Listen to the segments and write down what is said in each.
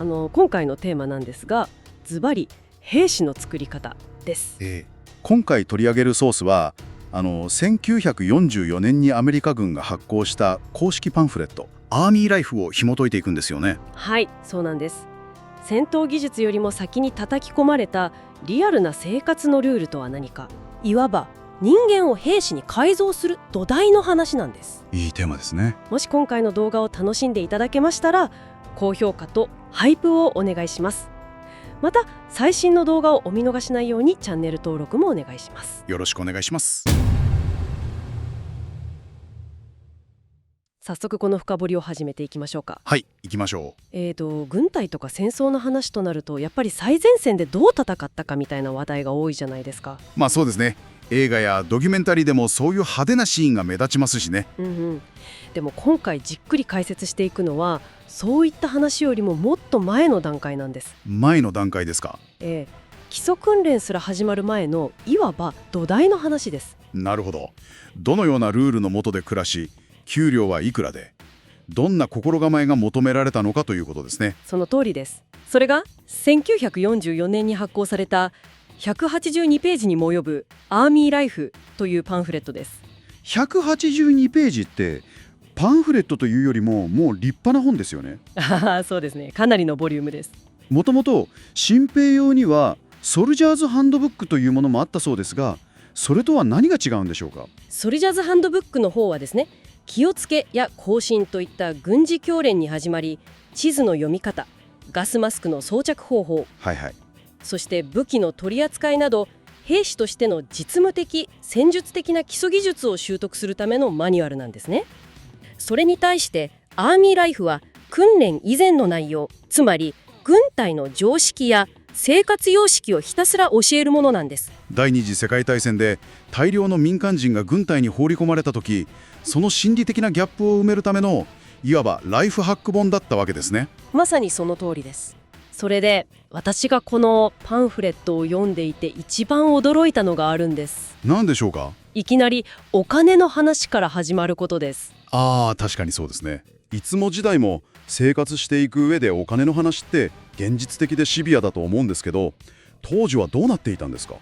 今回のテーマなんですが、ズバリ兵士の作り方です。今回取り上げるソースは1944年にアメリカ軍が発行した公式パンフレットアーミーライフを紐解いていくんですよね。はい、そうなんです。戦闘技術よりも先に叩き込まれたリアルな生活のルールとは何か、いわば人間を兵士に改造する土台の話なんです。いいテーマですね。もし今回の動画を楽しんでいただけましたら、高評価とハイプをお願いします。また最新の動画をお見逃しないようにチャンネル登録もお願いします。よろしくお願いします。早速この深掘りを始めていきましょうか。はい、行きましょう。軍隊とか戦争の話となると、やっぱり最前線でどう戦ったかみたいな話題が多いじゃないですか。そうですね。映画やドキュメンタリーでもそういう派手なシーンが目立ちますしね。でも今回じっくり解説していくのは、そういった話よりももっと前の段階なんです。前の段階ですか。基礎訓練すら始まる前のいわば土台の話です。なるほど。どのようなルールの下で暮らし、給料はいくらで、どんな心構えが求められたのかということですね。その通りです。それが1944年に発行された182ページにも及ぶアーミーライフというパンフレットです。182ページってパンフレットというよりももう立派な本ですよね。そうですね。かなりのボリュームです。もともと新兵用にはソルジャーズハンドブックというものもあったそうですが、それとは何が違うんでしょうか。ソルジャーズハンドブックの方はですね、気をつけや行進といった軍事教練に始まり、地図の読み方、ガスマスクの装着方法、そして武器の取り扱いなど、兵士としての実務的戦術的な基礎技術を習得するためのマニュアルなんですね。それに対してアーミーライフは訓練以前の内容、つまり軍隊の常識や生活様式をひたすら教えるものなんです。第二次世界大戦で大量の民間人が軍隊に放り込まれた時、その心理的なギャップを埋めるためのいわばライフハック本だったわけですね。まさにその通りです。それで私がこのパンフレットを読んでいて一番驚いたのがあるんです。何でしょうか。いきなりお金の話から始まることです。確かにそうですね。いつも時代も生活していく上でお金の話って現実的でシビアだと思うんですけど、当時はどうなっていたんですか。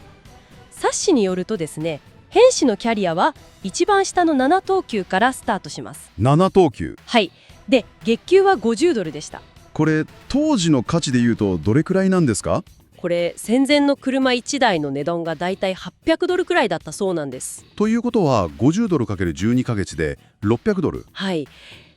冊子によるとですね、兵士のキャリアは一番下の7等級からスタートします。7等級。はい。で、月給は50ドルでした。これ当時の価値で言うとどれくらいなんですか。これ戦前の車1台の値段がだいたい800ドルくらいだったそうなんです。ということは50ドル ×12 ヶ月で600ドル。はい。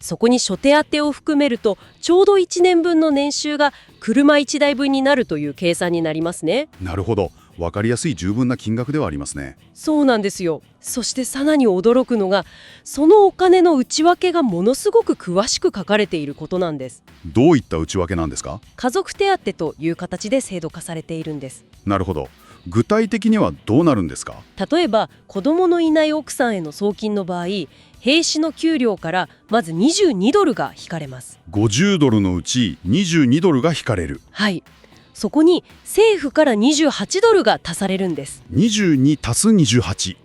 そこに諸手当を含めるとちょうど1年分の年収が車1台分になるという計算になりますね。なるほど。分かりやすい十分な金額ではありますね。そうなんですよ。そしてさらに驚くのが、そのお金の内訳がものすごく詳しく書かれていることなんです。どういった内訳なんですか。家族手当という形で制度化されているんです。なるほど。具体的にはどうなるんですか。例えば子供のいない奥さんへの送金の場合、兵士の給料からまず22ドルが引かれます。50ドルのうち22ドルが引かれる。はい。そこに政府から28ドルが足されるんです。22足す28。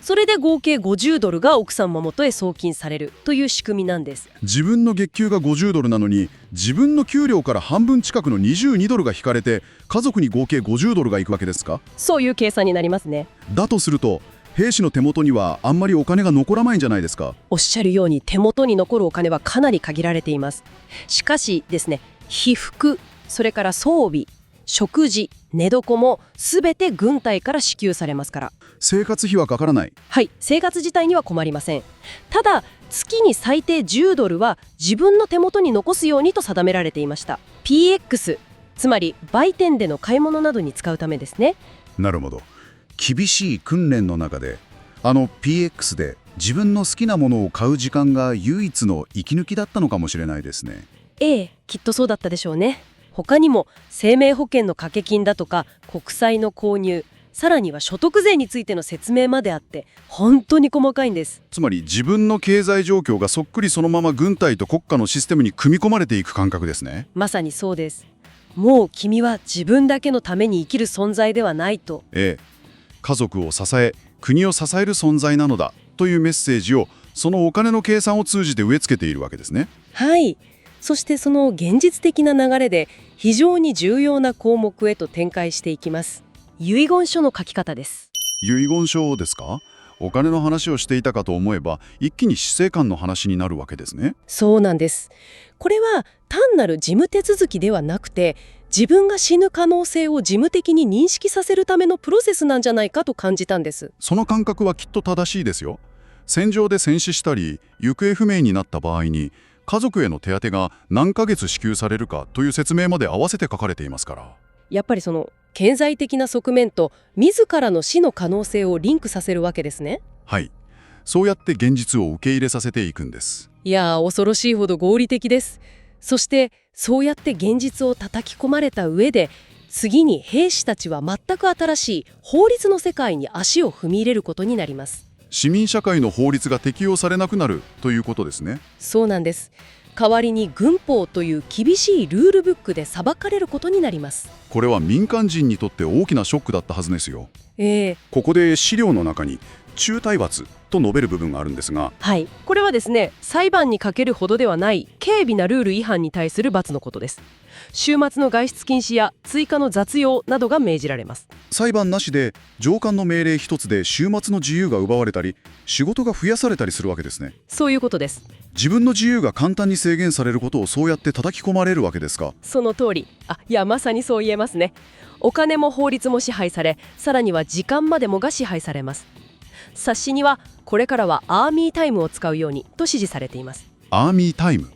それで合計50ドルが奥様元へ送金されるという仕組みなんです。自分の月給が50ドルなのに、自分の給料から半分近くの22ドルが引かれて、家族に合計50ドルがいくわけですか。そういう計算になりますね。だとすると兵士の手元にはあんまりお金が残らないんじゃないですか。おっしゃるように手元に残るお金はかなり限られています。しかしですね、被服、それから装備、食事、寝床も全て軍隊から支給されますから。生活費はかからない。はい、生活自体には困りません。ただ月に最低10ドルは自分の手元に残すようにと定められていました。 PX、 つまり売店での買い物などに使うためですね。なるほど。厳しい訓練の中でPX で自分の好きなものを買う時間が唯一の息抜きだったのかもしれないですね。きっとそうだったでしょうね。他にも生命保険の掛け金だとか国債の購入、さらには所得税についての説明まであって本当に細かいんです。つまり自分の経済状況がそっくりそのまま軍隊と国家のシステムに組み込まれていく感覚ですね。まさにそうです。もう君は自分だけのために生きる存在ではないと。家族を支え国を支える存在なのだというメッセージをそのお金の計算を通じて植え付けているわけですね。はい。そしてその現実的な流れで非常に重要な項目へと展開していきます。遺言書の書き方です。遺言書ですか？お金の話をしていたかと思えば一気に死生観の話になるわけですね。そうなんです。これは単なる事務手続きではなくて、自分が死ぬ可能性を事務的に認識させるためのプロセスなんじゃないかと感じたんです。その感覚はきっと正しいですよ。戦場で戦死したり行方不明になった場合に家族への手当が何ヶ月支給されるかという説明まで合わせて書かれていますから。やっぱりその経済的な側面と自らの死の可能性をリンクさせるわけですね。はい。そうやって現実を受け入れさせていくんです。いやー、恐ろしいほど合理的です。そしてそうやって現実を叩き込まれた上で、次に兵士たちは全く新しい法律の世界に足を踏み入れることになります。市民社会の法律が適用されなくなるということですね。そうなんです。代わりに軍法という厳しいルールブックで裁かれることになります。これは民間人にとって大きなショックだったはずですよ。ここで資料の中に中体罰と述べる部分があるんですが、はい、これはですね、裁判にかけるほどではない軽微なルール違反に対する罰のことです。週末の外出禁止や追加の雑用などが命じられます。裁判なしで上官の命令一つで週末の自由が奪われたり仕事が増やされたりするわけですね。そういうことです。自分の自由が簡単に制限されることをそうやって叩き込まれるわけですか？その通り。いや、まさにそう言えますね。お金も法律も支配され、さらには時間までもが支配されます。冊子にはこれからはアーミータイムを使うようにと指示されています。アーミータイム？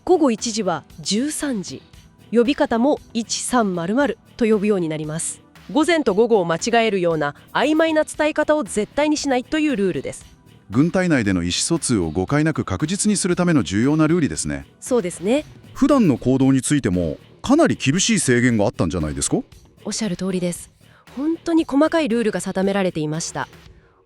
午後1時は13時、呼び方も1300と呼ぶようになります。午前と午後を間違えるような曖昧な伝え方を絶対にしないというルールです。軍隊内での意思疎通を誤解なく確実にするための重要なルールですね。そうですね。普段の行動についてもかなり厳しい制限があったんじゃないですか？おっしゃる通りです。本当に細かいルールが定められていました。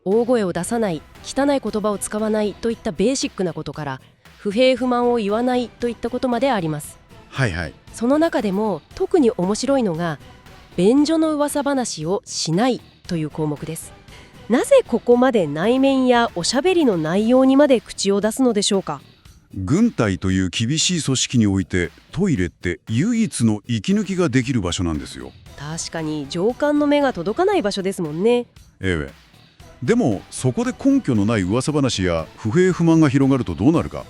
大声を出さない、汚い言葉を使わないといったベーシックなことから、不平不満を言わないといったことまであります。はいはい。その中でも特に面白いのが、便所の噂話をしないという項目です。なぜここまで内面やおしゃべりの内容にまで口を出すのでしょうか？軍隊という厳しい組織においてトイレって唯一の息抜きができる場所なんですよ。確かに上官の目が届かない場所ですもんね。でもそこで根拠のない噂話や不平不満が広がるとどうなるか。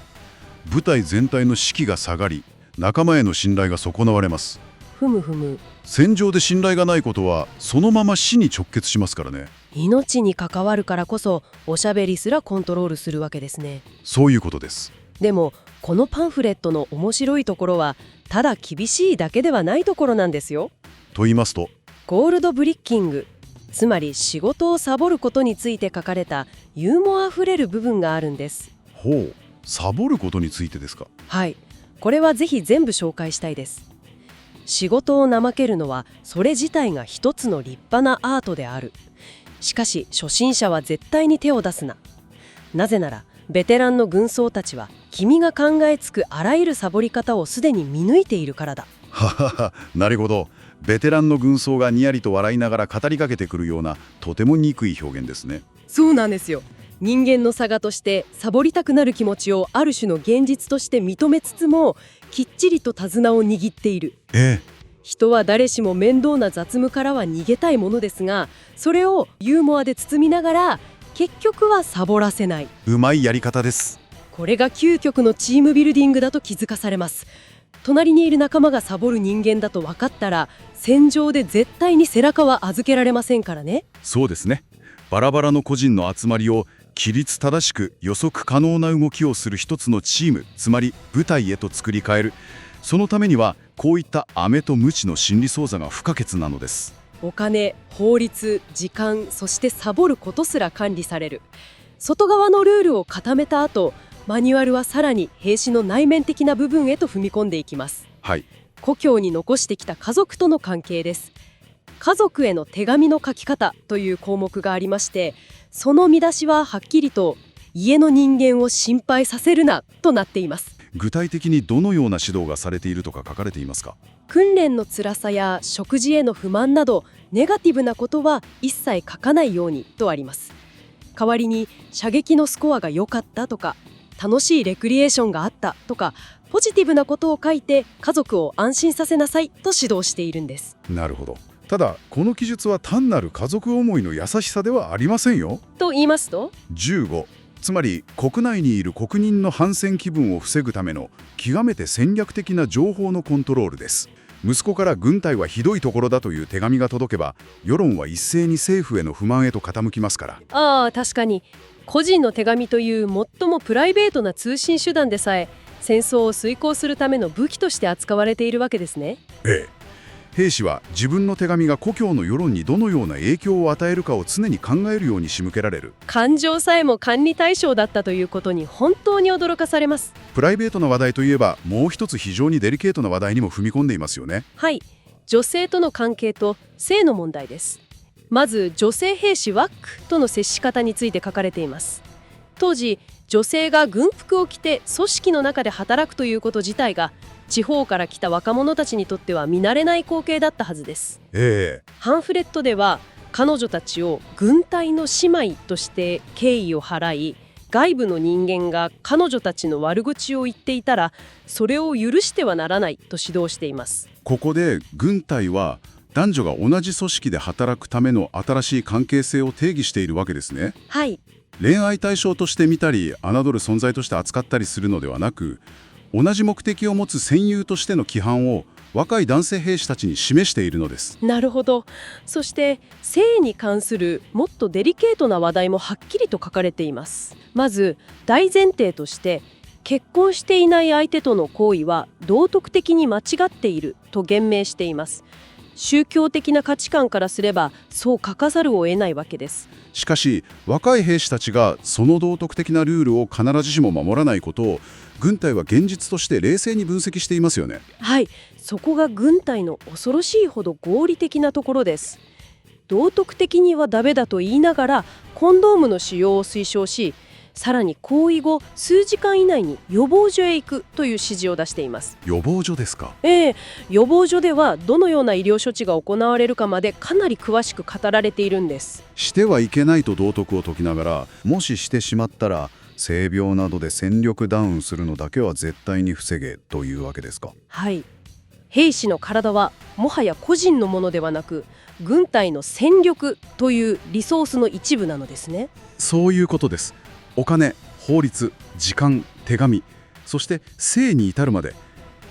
部隊全体の士気が下がり、仲間への信頼が損なわれます。戦場で信頼がないことはそのまま死に直結しますからね。命に関わるからこそおしゃべりすらコントロールするわけですね。そういうことです。でもこのパンフレットの面白いところは、ただ厳しいだけではないところなんですよ。と言いますと、ゴールドブリッキング、つまり仕事をサボることについて書かれたユーモアあふれる部分があるんです。サボることについてですか？はい、これはぜひ全部紹介したいです。仕事を怠けるのはそれ自体が一つの立派なアートである。しかし初心者は絶対に手を出すな。なぜならベテランの軍曹たちは君が考えつくあらゆるサボり方をすでに見抜いているからだ。なるほど。ベテランの軍曹がにやりと笑いながら語りかけてくるようなとても憎い表現ですね。そうなんですよ。人間の差がとしてサボりたくなる気持ちをある種の現実として認めつつも、きっちりと手綱を握っている。人は誰しも面倒な雑務からは逃げたいものですが、それをユーモアで包みながら結局はサボらせない。うまいやり方です。これが究極のチームビルディングだと気づかされます。隣にいる仲間がサボる人間だと分かったら、戦場で絶対に背中は預けられませんからね。そうですね。バラバラの個人の集まりを規律正しく予測可能な動きをする一つのチーム、つまり部隊へと作り変える。そのためにはこういった飴と鞭の心理操作が不可欠なのです。お金、法律、時間、そしてサボることすら管理される。外側のルールを固めた後、マニュアルはさらに兵士の内面的な部分へと踏み込んでいきます。故郷に残してきた家族との関係です。家族への手紙の書き方という項目がありまして、その見出しははっきりと家の人間を心配させるなとなっています。具体的にどのような指導がされているとか書かれていますか？訓練の辛さや食事への不満などネガティブなことは一切書かないようにとあります。代わりに射撃のスコアが良かったとか、楽しいレクリエーションがあったとか、ポジティブなことを書いて家族を安心させなさいと指導しているんです。なるほど。ただこの記述は単なる家族思いの優しさではありませんよ。と言いますと15、つまり国内にいる国民の反戦気分を防ぐための極めて戦略的な情報のコントロールです。息子から軍隊はひどいところだという手紙が届けば、世論は一斉に政府への不満へと傾きますから。ああ、確かに個人の手紙という最もプライベートな通信手段でさえ戦争を遂行するための武器として扱われているわけですね。ええ。兵士は自分の手紙が故郷の世論にどのような影響を与えるかを常に考えるように仕向けられる。感情さえも管理対象だったということに本当に驚かされます。プライベートな話題といえば、もう一つ非常にデリケートな話題にも踏み込んでいますよね。はい、女性との関係と性の問題です。まず女性兵士ワックとの接し方について書かれています。当時女性が軍服を着て組織の中で働くということ自体が地方から来た若者たちにとっては見慣れない光景だったはずです。パンフレットでは彼女たちを軍隊の姉妹として敬意を払い、外部の人間が彼女たちの悪口を言っていたらそれを許してはならないと指導しています。ここで軍隊は男女が同じ組織で働くための新しい関係性を定義しているわけですね。はい。恋愛対象として見たり侮る存在として扱ったりするのではなく、同じ目的を持つ戦友としての規範を若い男性兵士たちに示しているのです。なるほど。そして性に関するもっとデリケートな話題もはっきりと書かれています。まず大前提として結婚していない相手との行為は道徳的に間違っていると言明しています。宗教的な価値観からすればそう書かざるを得ないわけです。しかし若い兵士たちがその道徳的なルールを必ずしも守らないことを軍隊は現実として冷静に分析していますよね。はい、そこが軍隊の恐ろしいほど合理的なところです。道徳的にはダメだと言いながらコンドームの使用を推奨し、さらに行為後数時間以内に予防所へ行くという指示を出しています。予防所ですか？予防所ではどのような医療処置が行われるかまでかなり詳しく語られているんです。してはいけないと道徳を説きながら、もししてしまったら性病などで戦力ダウンするのだけは絶対に防げというわけですか？はい。兵士の体はもはや個人のものではなく軍隊の戦力というリソースの一部なのですね。そういうことです。お金、法律、時間、手紙、そして性に至るまで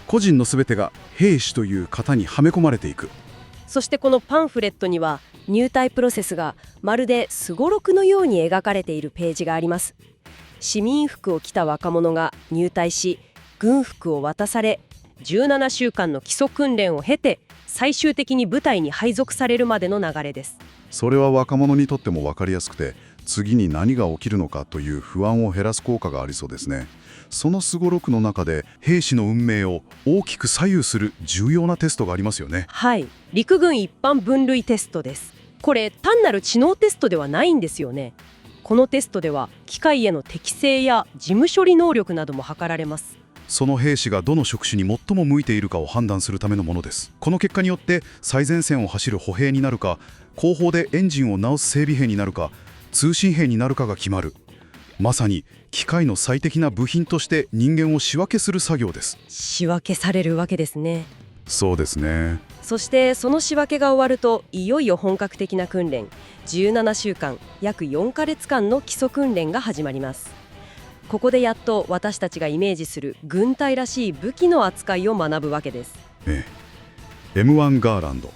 個人のすべてが兵士という型にはめ込まれていく。そしてこのパンフレットには入隊プロセスがまるですごろくのように描かれているページがあります。市民服を着た若者が入隊し、軍服を渡され17週間の基礎訓練を経て最終的に部隊に配属されるまでの流れです。それは若者にとっても分かりやすくて、次に何が起きるのかという不安を減らす効果がありそうですね。そのすごろくの中で兵士の運命を大きく左右する重要なテストがありますよね。はい、陸軍一般分類テストです。これ単なる知能テストではないんですよね。このテストでは機械への適性や事務処理能力なども測られます。その兵士がどの職種に最も向いているかを判断するためのものです。この結果によって最前線を走る歩兵になるか、後方でエンジンを直す整備兵になるか、通信兵になるかが決まる。まさに機械の最適な部品として人間を仕分けする作業です。仕分けされるわけですね。そうですね。そしてその仕分けが終わるといよいよ本格的な訓練、17週間約4ヶ月間の基礎訓練が始まります。ここでやっと私たちがイメージする軍隊らしい武器の扱いを学ぶわけです。M1 ガーランド、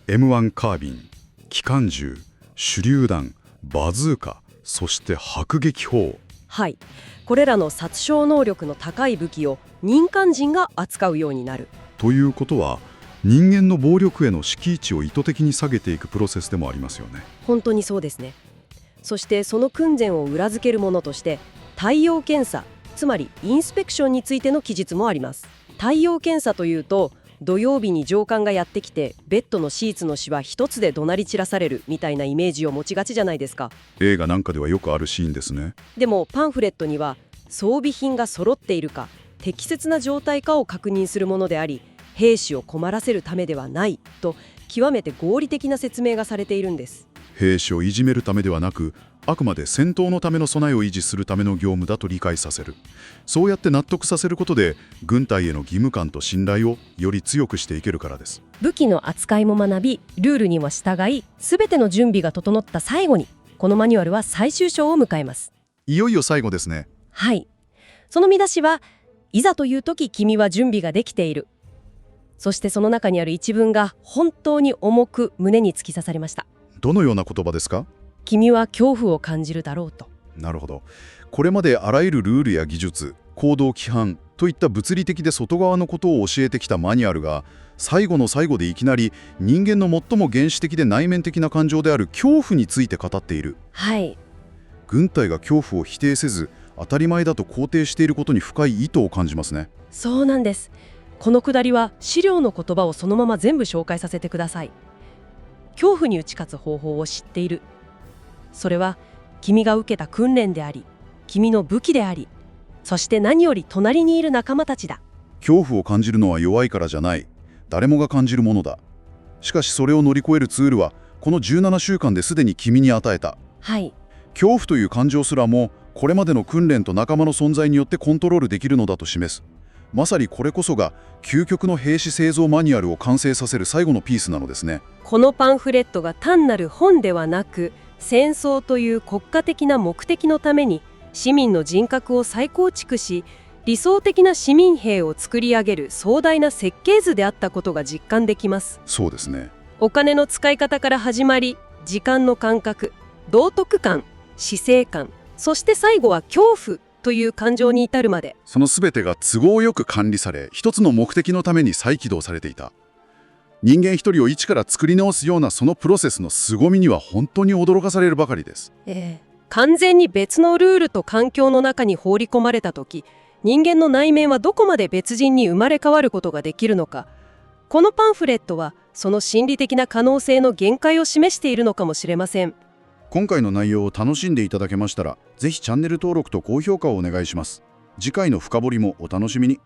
M1 カービン、機関銃、手榴弾、バズーカ、そして迫撃砲。はい、これらの殺傷能力の高い武器を民間人が扱うようになる。ということは、人間の暴力への敷地を意図的に下げていくプロセスでもありますよね。本当にそうですね。そしてその訓練を裏付けるものとして太陽検査、つまりインスペクションについての記述もあります。太陽検査というと土曜日に上官がやってきてベッドのシーツのシワ一つで怒鳴り散らされるみたいなイメージを持ちがちじゃないですか。映画なんかではよくあるシーンですね。でもパンフレットには装備品が揃っているか適切な状態かを確認するものであり、兵士を困らせるためではないと極めて合理的な説明がされているんです。兵士をいじめるためではなく、あくまで戦闘のための備えを維持するための業務だと理解させる。そうやって納得させることで、軍隊への義務感と信頼をより強くしていけるからです。武器の扱いも学び、ルールにも従い、全ての準備が整った最後に、このマニュアルは最終章を迎えます。いよいよ最後ですね。はい。その見出しは、いざという時君は準備ができている。そしてその中にある一文が本当に重く胸に突き刺さりました。どのような言葉ですか？君は恐怖を感じるだろうと。なるほど。これまであらゆるルールや技術、行動規範といった物理的で外側のことを教えてきたマニュアルが、最後の最後でいきなり人間の最も原始的で内面的な感情である恐怖について語っている。はい。軍隊が恐怖を否定せず当たり前だと肯定していることに深い意図を感じますね。そうなんです。このくだりは資料の言葉をそのまま全部紹介させてください。恐怖に打ち勝つ方法を知っている。それは君が受けた訓練であり、君の武器であり、そして何より隣にいる仲間たちだ。恐怖を感じるのは弱いからじゃない。誰もが感じるものだ。しかしそれを乗り越えるツールはこの17週間ですでに君に与えた。はい。恐怖という感情すらもこれまでの訓練と仲間の存在によってコントロールできるのだと示す。まさにこれこそが究極の兵士製造マニュアルを完成させる最後のピースなのですね。このパンフレットが単なる本ではなく、戦争という国家的な目的のために市民の人格を再構築し、理想的な市民兵を作り上げる壮大な設計図であったことが実感できます。そうですね。お金の使い方から始まり、時間の感覚、道徳感、死生観、そして最後は恐怖という感情に至るまで、その全てが都合よく管理され、一つの目的のために再起動されていた。人間一人を一から作り直すようなそのプロセスの凄みには本当に驚かされるばかりです。完全に別のルールと環境の中に放り込まれた時、人間の内面はどこまで別人に生まれ変わることができるのか。このパンフレットはその心理的な可能性の限界を示しているのかもしれません。今回の内容を楽しんでいただけましたら、ぜひチャンネル登録と高評価をお願いします。次回の深掘りもお楽しみに。